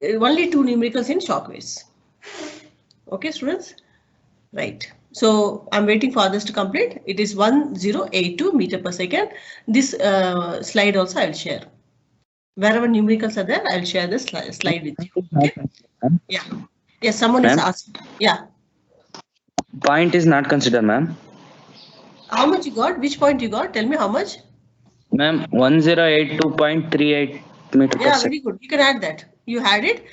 only two numericals in shock waves. Okay, students? Right. So I'm waiting for others to complete. It is 1082 meter per second. This slide also I'll share. Wherever numericals are there, I'll share the slide with you. Okay. Yeah. Yes, someone is asked. Yeah. Point is not considered, ma'am. How much you got? Which point you got? Tell me how much. Ma'am, 1082.38 meter per Yeah, second. very good. You can add that. You had it.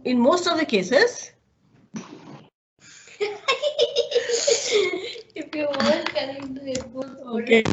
In most of the cases. If you want, connect the headphones. Okay.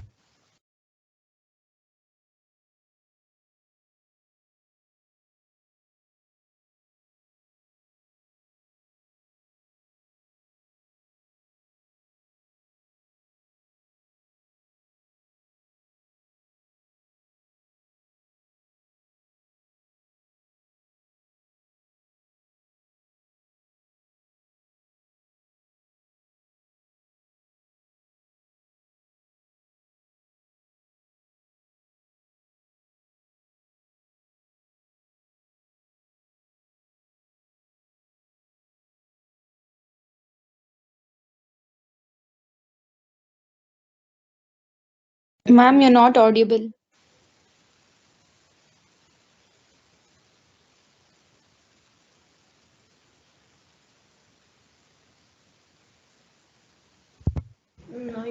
Ma'am, you're not audible.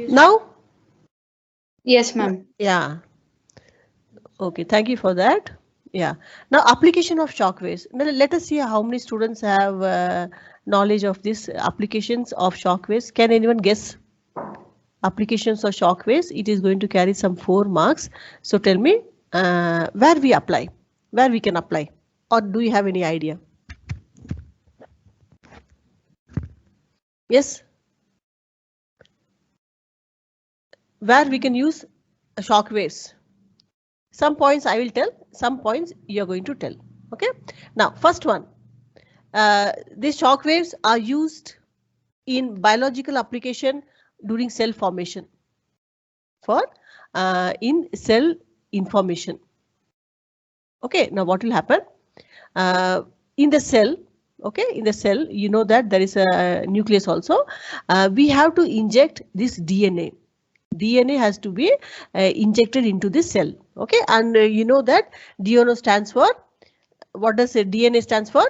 Now? Yes, ma'am. Yeah. Okay, thank you for that. Yeah. Now, application of shock waves. Now, let us see how many students have knowledge of this applications of shock waves. Can anyone guess applications of shock waves? It is going to carry some 4 marks. So tell me where we apply, where we can apply, or do you have any idea? Yes. Where we can use shock waves. Some points I will tell, some points you are going to tell. Okay. Now, first one. These shock waves are used in biological application during cell formation for in cell information. Okay, now what will happen in the cell? Okay, in the cell, you know that there is a nucleus also. We have to inject this DNA. DNA has to be injected into the cell. Okay, and you know that DNA stands for, what does DNA stands for?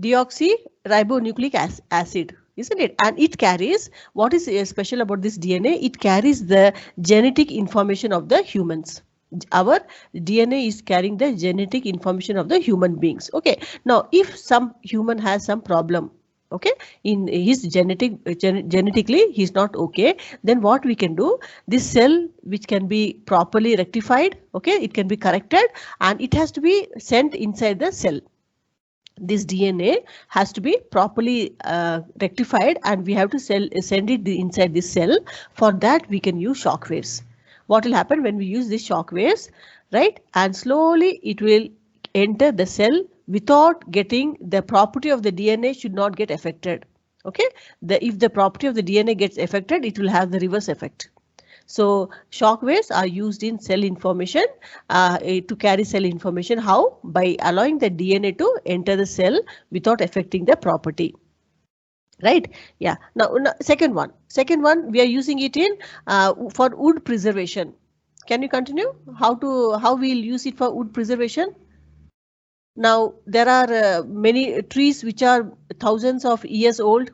Deoxyribonucleic acid, isn't it? And it carries, what is special about this DNA? It carries the genetic information of the humans. Our DNA is carrying the genetic information of the human beings. Okay. Now, if some human has some problem, okay, in his genetically he's not okay, then what we can do, this cell which can be properly rectified, okay, it can be corrected, and it has to be sent inside the cell. This DNA has to be properly rectified, and we have to send it inside this cell. For that we can use shock waves. What will happen when we use these shock waves, right? And slowly it will enter the cell without getting, the property of the DNA should not get affected. Okay, if the property of the DNA gets affected, it will have the reverse effect. So shock waves are used in cell information to carry cell information. How? By allowing the DNA to enter the cell without affecting the property. Right? Yeah. Now, second one, we are using it in for wood preservation. Can you continue? How we'll use it for wood preservation? Now there are many trees which are thousands of years old.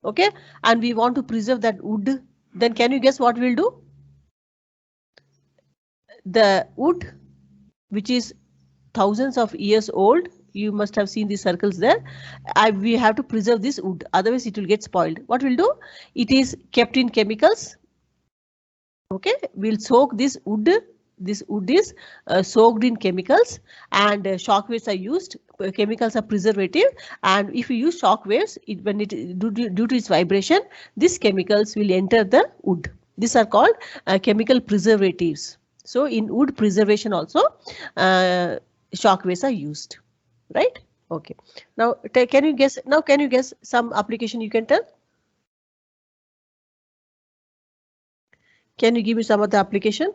Okay, and we want to preserve that wood. Then can you guess what we'll do? The wood which is thousands of years old, you must have seen these circles there. We have to preserve this wood, otherwise it will get spoiled. What we'll do? It is kept in chemicals. Okay, we'll soak this wood. This wood is soaked in chemicals, and shock waves are used. Chemicals are preservative, and if you use shock waves, when it due to its vibration, these chemicals will enter the wood. These are called chemical preservatives. So in wood preservation also, shock waves are used, right? Okay. Now can you guess? Now can you guess some application you can tell? Can you give me some of the application?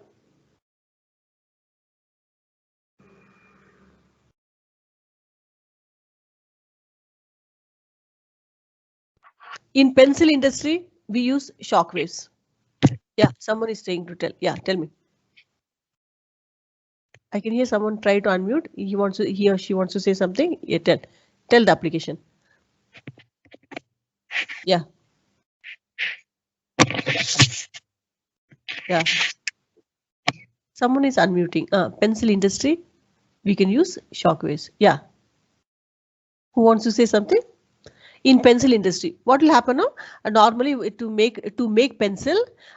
In pencil industry, we use shock waves. Yeah, someone is saying to tell. Yeah, tell me. I can hear someone try to unmute. He or she wants to say something. Yeah, tell the application. Yeah. Yeah. Someone is unmuting. Pencil industry, we can use shock waves. Yeah. Who wants to say something? In pencil industry, what will happen now? Normally to make pencil,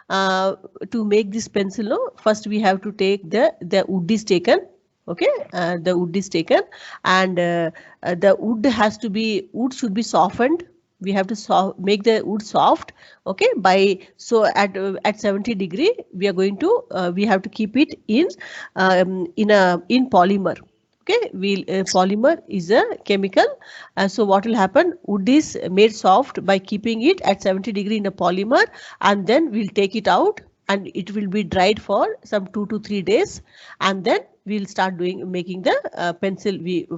to make this pencil, no, first we have to take the wood is taken. Okay, the wood is taken, and the wood should be softened. We have to make the wood soft. Okay, at 70 degree we are going to we have to keep it in polymer. Okay, polymer is a chemical. So what will happen? Wood is made soft by keeping it at 70 degree in a polymer, and then we'll take it out and it will be dried for some 2 to 3 days, and then we'll start making the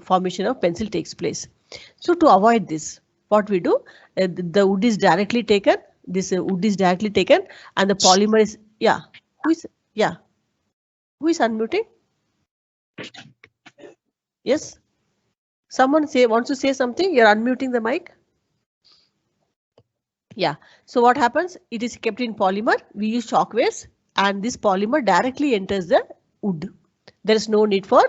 formation of pencil takes place. So to avoid this, what we do, the wood is directly taken. This wood is directly taken, and the polymer is Who is unmuting? Yes. Someone wants to say something. You're unmuting the mic. Yeah. So what happens? It is kept in polymer. We use shock waves, and this polymer directly enters the wood. There is no need for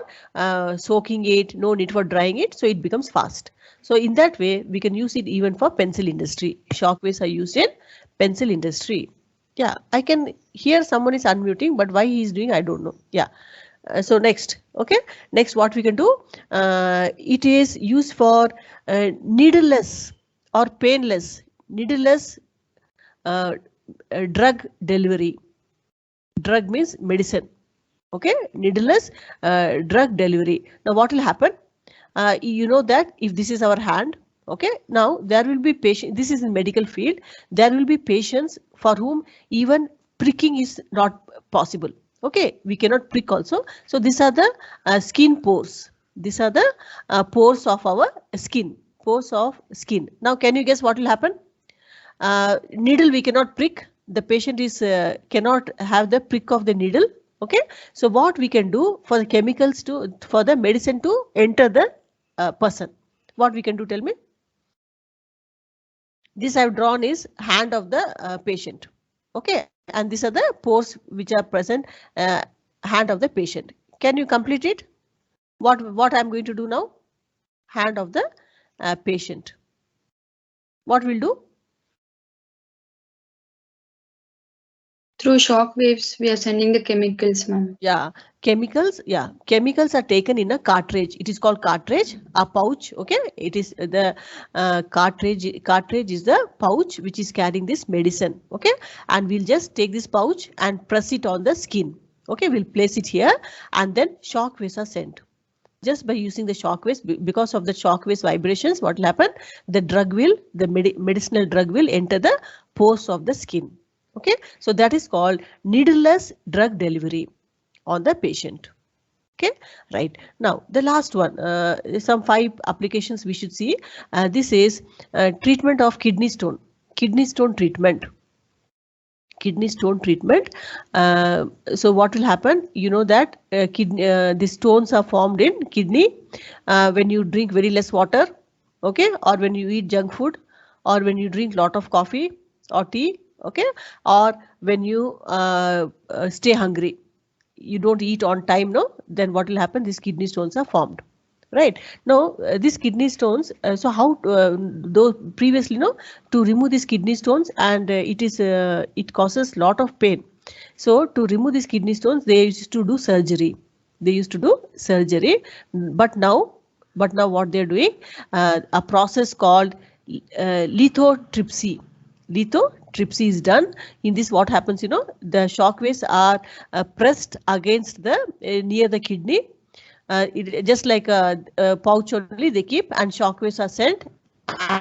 soaking it, no need for drying it, so it becomes fast. So in that way, we can use it even for pencil industry. Shock waves are used in pencil industry. Yeah, I can hear someone is unmuting, but why he is doing, I don't know. Yeah. So next, okay, next what we can do, it is used for needleless or painless, needleless drug delivery. Drug means medicine. Okay, needleless drug delivery. Now what will happen? You know that if this is our hand, okay, now there will be patient. This is in medical field. There will be patients for whom even pricking is not possible. Okay, we cannot prick also. So these are the skin pores. These are the pores of our skin. Pores of skin. Now, can you guess what will happen? Needle we cannot prick. The patient is cannot have the prick of the needle. Okay, so what we can do for the chemicals for the medicine to enter the person? What we can do? Tell me. This I have drawn is hand of the patient. Okay, and these are the pores which are present hand of the patient. Can you complete it? What I'm going to do now? Hand of the patient. What we'll do? Through shock waves, we are sending the chemicals, ma'am. Yeah, chemicals. Yeah, chemicals are taken in a cartridge. It is called cartridge, a pouch. Okay, it is the cartridge. Cartridge is the pouch which is carrying this medicine. Okay, and we'll just take this pouch and press it on the skin. Okay, we'll place it here, and then shock waves are sent. Just by using the shock waves, because of the shock waves vibrations, what will happen? The medicinal drug will enter the pores of the skin. Okay, so that is called needleless drug delivery on the patient. Okay, right. Now the last one, some 5 applications we should see. This is treatment of kidney stone. Kidney stone treatment. Kidney stone treatment. So what will happen? You know that the stones are formed in kidney when you drink very less water. Okay, or when you eat junk food, or when you drink lot of coffee or tea. Okay, or when you stay hungry, you don't eat on time, no, then what will happen? These kidney stones are formed. Right now, these kidney stones. So how though previously, no, to remove these kidney stones, and it causes lot of pain. So to remove these kidney stones, they used to do surgery. They used to do surgery, but now what they're doing, a process called lithotripsy. Lithotripsy is done. In this, what happens? You know, the shock waves are pressed against the near the kidney. Just like a pouch only they keep, and shock waves are sent,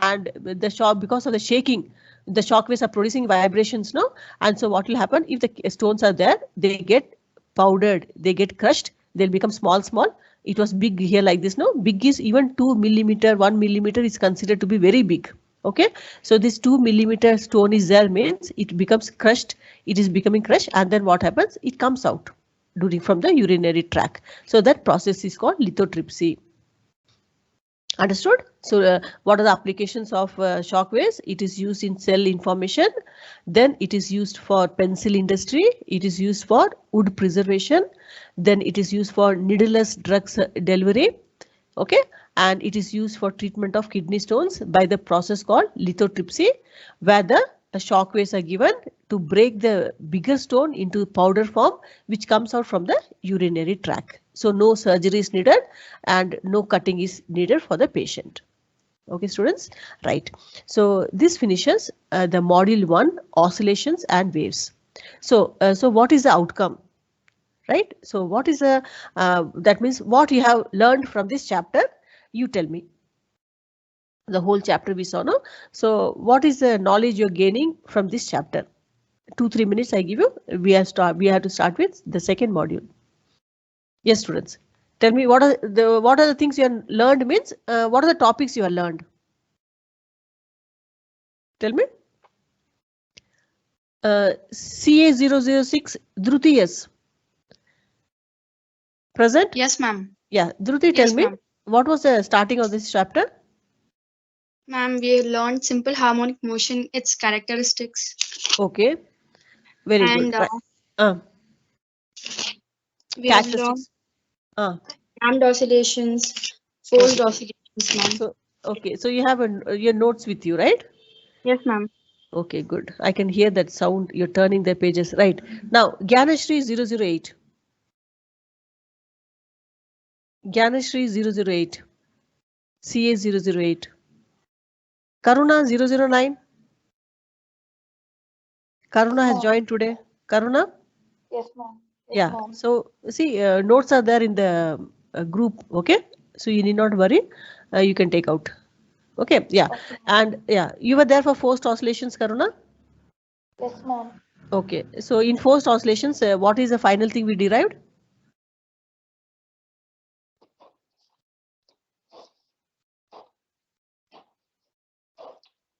and the shock, because of the shaking, the shock waves are producing vibrations, no, and so what will happen? If the stones are there, they get powdered, they get crushed, they'll become small. It was big here like this, no, big is even 2 millimeter, 1 millimeter is considered to be very big. Okay, so this 2 millimeter stone is there means it becomes crushed. It is becoming crushed, and then what happens? It comes out during from the urinary tract. So that process is called lithotripsy. Understood? So what are the applications of shock waves? It is used in cell information. Then it is used for pencil industry. It is used for wood preservation. Then it is used for needleless drugs delivery. Okay, and it is used for treatment of kidney stones by the process called lithotripsy, where the shock waves are given to break the bigger stone into powder form, which comes out from the urinary tract. So no surgery is needed and no cutting is needed for the patient. Okay, students, right. So this finishes the module 1, oscillations and waves. So what is the outcome? Right. So what is that means what you have learned from this chapter? You tell me. The whole chapter we saw, no? So what is the knowledge you're gaining from this chapter? 2-3 minutes I give you. We have to start with the second module. Yes, students. Tell me what are the things you have learned means what are the topics you have learned? Tell me. CA006 Dhruti, yes. Present? Yes, ma'am. Yeah, Dhruti, tell Yes, me what was the starting of this chapter? Ma'am, we learned simple harmonic motion, its characteristics. Okay, very And good. Right. we have learned Characteristics. hand oscillations, forced oscillations, ma'am. So okay, so you have your notes with you, right? Yes, ma'am. Okay, good. I can hear that sound. You're turning the pages, right? Now, Gyanashri 008. Gyanashri 008. CA 008. Karuna 009. Karuna has joined today. Karuna? Yes, ma'am. Yeah. So see, notes are there in the group. Okay. So you need not worry. You can take out. Okay. Yeah. Okay. And yeah, you were there for forced oscillations, Karuna? Yes, ma'am. Okay. So in forced oscillations, what is the final thing we derived?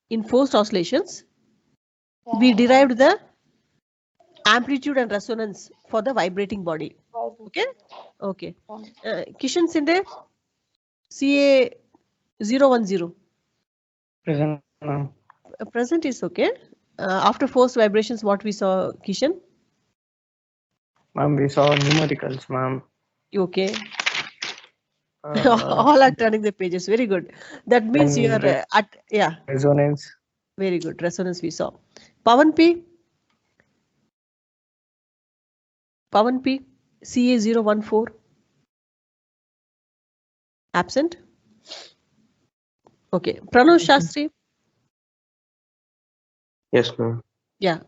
In forced oscillations, we derived the amplitude and resonance for the vibrating body. Okay. Okay. Kishan Sinde, CA 010. Present. Present is okay. After forced vibrations, what we saw, Kishan? Ma'am, we saw numericals, ma'am. Okay. All are turning the pages. Very good. That means you are at, yeah. Resonance. Very good. Resonance we saw. Pavan P. Pavan P. CA 014. Absent. Okay. Pranav Shastri. Yes, ma'am. Yeah.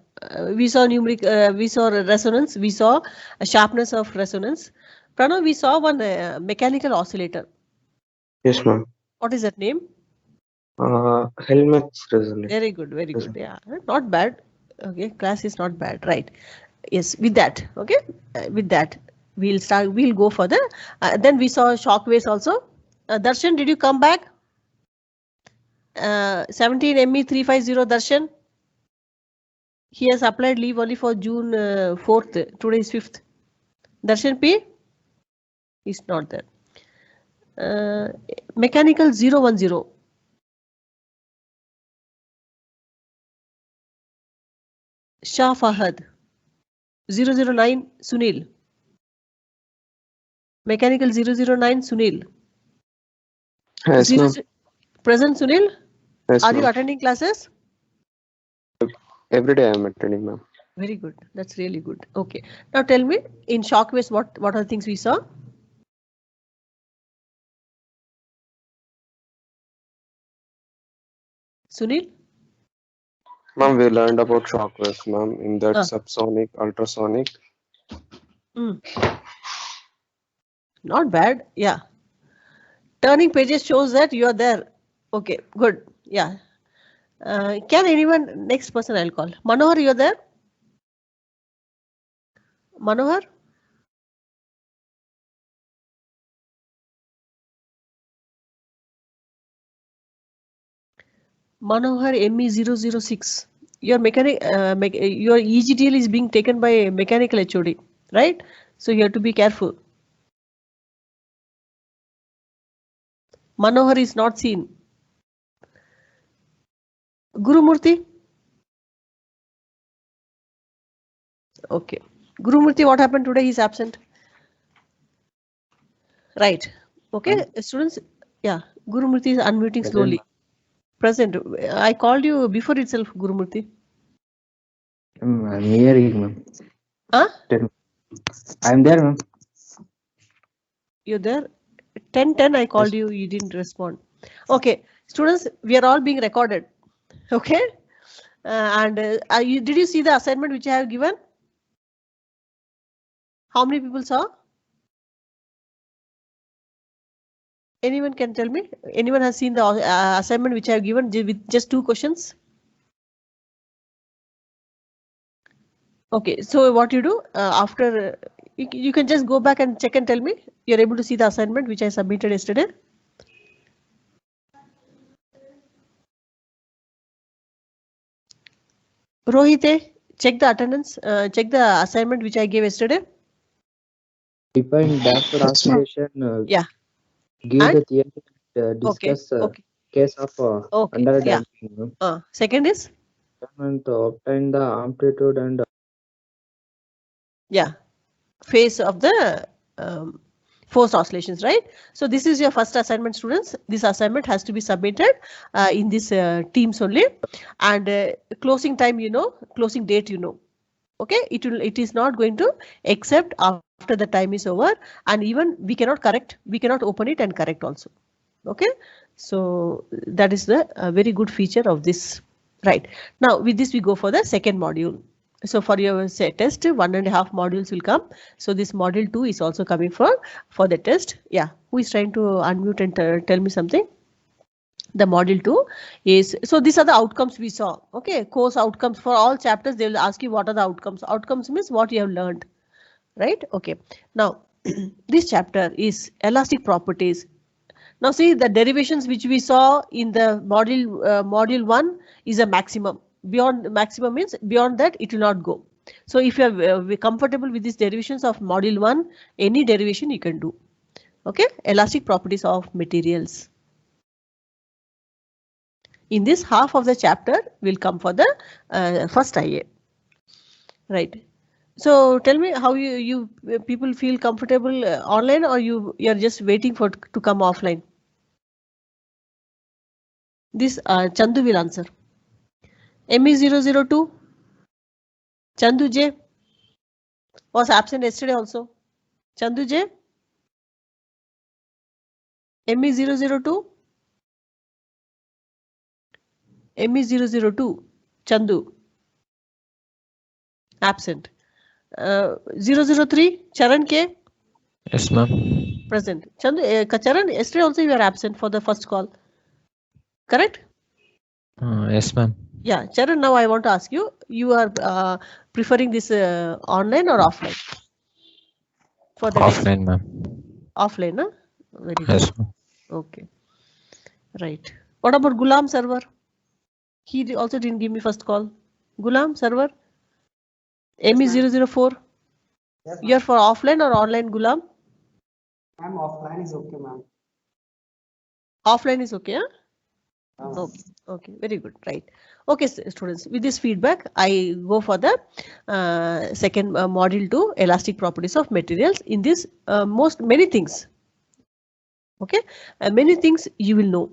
We saw numeric. We saw resonance. We saw a sharpness of resonance. Pranav, we saw one mechanical oscillator. Yes, ma'am. What is that name? Helmets resonance. Very good. Very good. Yeah. Not bad. Okay. Class is not bad. Right. Yes. With that. Okay. With that, we'll start. We'll go further. Then we saw shock waves also. Darshan, did you come back? 17 ME350 Darshan. He has applied leave only for June 4th. Today is 5th. Darshan P. He's not there. Mechanical 010. Shah Fahad. 009 Sunil. Mechanical 009 Sunil. Yes, ma'am. Present Sunil? Yes, Are you ma'am. attending classes? Every day I am attending, ma'am. Very good. That's really good. Okay. Now tell me, in shock waves, what are the things we saw? Sunil? Ma'am, we learned about shock waves, ma'am, in that subsonic, ultrasonic. Not bad. Yeah. Turning pages shows that you are there. Okay, good. Yeah. Can anyone, next person I'll call. Manohar, you're there? Manohar? Manohar ME006. Your your EGTL is being taken by mechanical HOD, right? So you have to be careful. Manohar is not seen. Gurumurthy. Okay. Gurumurthy, what happened today? He's absent. Right. Okay, students. Yeah, Gurumurthy is unmuting slowly. Present. I called you before itself, Gurumurthy. I'm hearing, ma'am. Huh? I'm there, ma'am. You're there. 10:10. I called you. You didn't respond. Okay, students. We are all being recorded. Okay. Did you see the assignment which I have given? How many people saw? Anyone can tell me? Anyone has seen the assignment which I have given with just 2 questions? Okay, so what you do after you can just go back and check and tell me you're able to see the assignment which I submitted yesterday. Rohite, check the attendance, check the assignment which I gave yesterday. Define DAP translation. Yeah. Give And? the theory. Discuss case of under damping. Second is? Obtain the amplitude and phase of the forced oscillations, right? So this is your first assignment, students. This assignment has to be submitted in this Teams only, and closing time, closing date, okay, it is not going to accept after the time is over, and even we cannot open it and correct also. Okay, so that is the very good feature of this. Right, now with this we go for the second module. So for your test, 1.5 modules will come. So this module 2 is also coming for the test. Yeah, who is trying to unmute and tell me something? The module 2 is, so these are the outcomes we saw. Okay, course outcomes for all chapters. They will ask you what are the outcomes. Outcomes means what you have learned, right? Okay, now this chapter is elastic properties. Now see, the derivations which we saw in the module 1 is a maximum. Beyond maximum means beyond that it will not go. So if you are comfortable with these derivations of module 1, any derivation you can do. Okay, elastic properties of materials. In this half of the chapter will come for the first IA. Right. So tell me how you people feel comfortable online, or you are just waiting for to come offline? This Chandu will answer. ME002. Chandu J was absent yesterday also. Chandu J. ME002. ME002. Chandu. Absent. 003. Charan K. Yes, ma'am. Present. Chandu, Charan, yesterday also you were absent for the first call. Correct? Yes, ma'am. Yeah, Charan, now I want to ask you, you are preferring this online or offline? For the offline, ma'am. Offline, huh? Very good. Yes, ma'am. Okay. Right. What about Gulam server? He also didn't give me first call. Gulam server? ME004? Yes, you're for offline or online, Gulam? Ma'am, offline is okay, ma'am. Offline is okay, huh? Okay, okay, very good, right. Okay, students, with this feedback, I go for the second module 2, elastic properties of materials. In this, many things. Okay, many things you will know.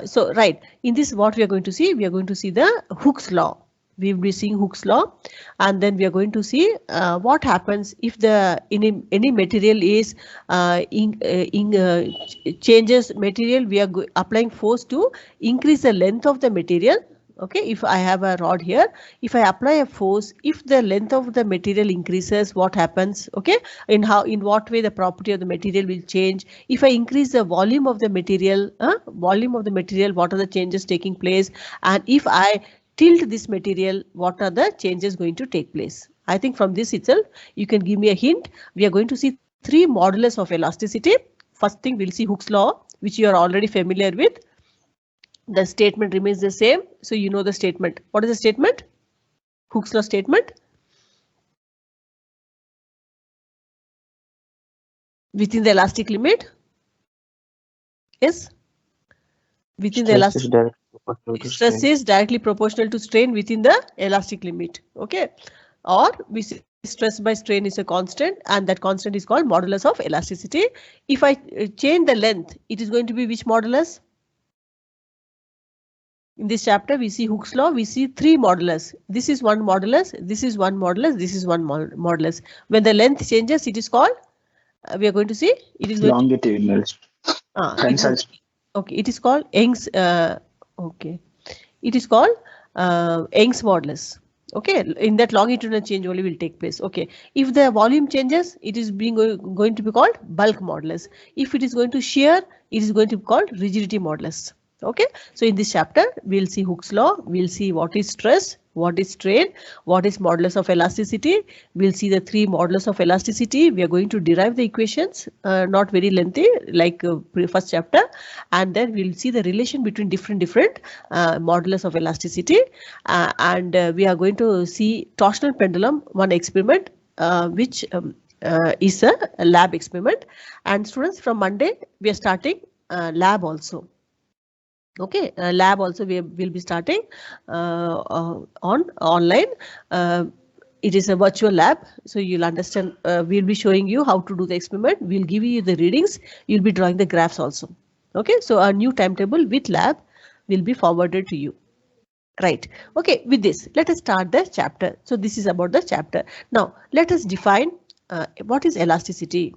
So, right, in this, what we are going to see, we are going to see the Hooke's law. We will be seeing Hooke's law, and then we are going to see what happens if any material is changes material. We are applying force to increase the length of the material. Okay, if I have a rod here, if I apply a force, if the length of the material increases, what happens? Okay, in what way the property of the material will change? If I increase the volume of the material, what are the changes taking place? And if I tilt this material, what are the changes going to take place? I think from this itself, you can give me a hint. We are going to see 3 modulus of elasticity. First thing, we'll see Hooke's law, which you are already familiar with. The statement remains the same. So you know the statement. What is the statement? Hooke's law statement. Within the elastic limit. Yes. Within the elastic stress is directly proportional to strain within the elastic limit. Okay. Or we say stress by strain is a constant, and that constant is called modulus of elasticity. If I change the length, it is going to be which modulus? In this chapter, we see Hooke's law, we see 3 modulus. This is one modulus, this is one modulus, this is one modulus. When the length changes, it is called, we are going to see, it is longitudinal. Okay, it is called Young's, okay, it is called Young's modulus. Okay, in that longitudinal change only will take place. Okay, if the volume changes, it is going to be called bulk modulus. If it is going to shear, it is going to be called rigidity modulus. Okay, so in this chapter, we'll see Hooke's law, we'll see what is stress, what is strain, what is modulus of elasticity. We'll see the 3 modulus of elasticity. We are going to derive the equations, not very lengthy like first chapter, and then we'll see the relation between different modulus of elasticity, and we are going to see torsional pendulum, one experiment which is a lab experiment. And students, from Monday we are starting lab also. Okay, lab also we will be starting on online. It is a virtual lab, so you'll understand. We'll be showing you how to do the experiment. We'll give you the readings. You'll be drawing the graphs also. Okay, so a new timetable with lab will be forwarded to you. Right. Okay, with this, let us start the chapter. So this is about the chapter. Now, let us define what is elasticity.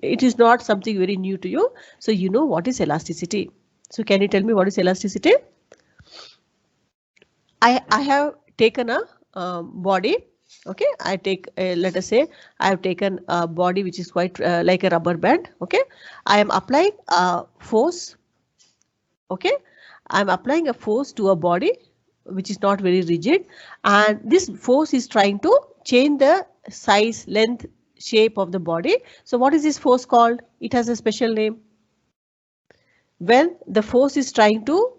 It is not something very new to you. So you know what is elasticity. So can you tell me what is elasticity? I have taken a body. Okay, I take let us say I have taken a body which is quite like a rubber band. Okay, I am applying a force. Okay, I am applying a force to a body which is not very rigid, and this force is trying to change the size, length, shape of the body. So what is this force called? It has a special name. When the force is trying to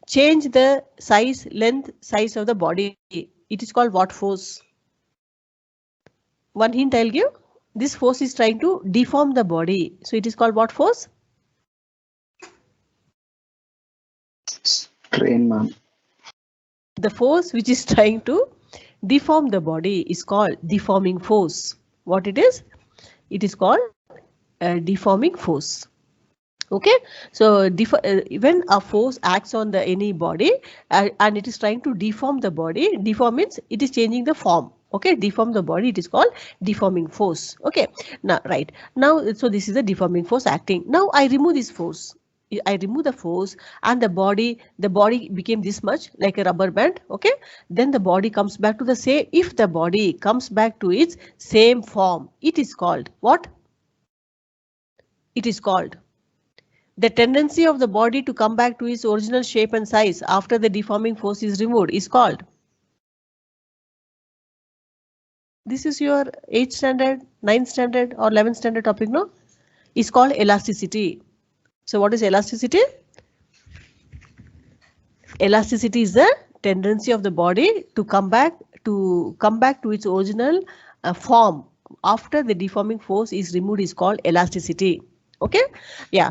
change the size, length, size of the body, it is called what force? One hint I'll give. This force is trying to deform the body. So it is called what force? Strain, ma'am. The force which is trying to deform the body is called deforming force. What it is? It is called deforming force. Okay, so when a force acts on the any body and it is trying to deform the body, deform means it is changing the form. Okay, deform the body, it is called deforming force. Okay, now right now, so this is the deforming force acting. Now I remove this force. I remove the force and the body became this much like a rubber band. Okay, then the body comes back to the same. If the body comes back to its same form, it is called what? It is called the tendency of the body to come back to its original shape and size after the deforming force is removed is called. This is your 8th standard, 9th standard or 11th standard topic, no? It's called elasticity. So what is elasticity? Elasticity is the tendency of the body to come back to its original form after the deforming force is removed is called elasticity. Okay, yeah.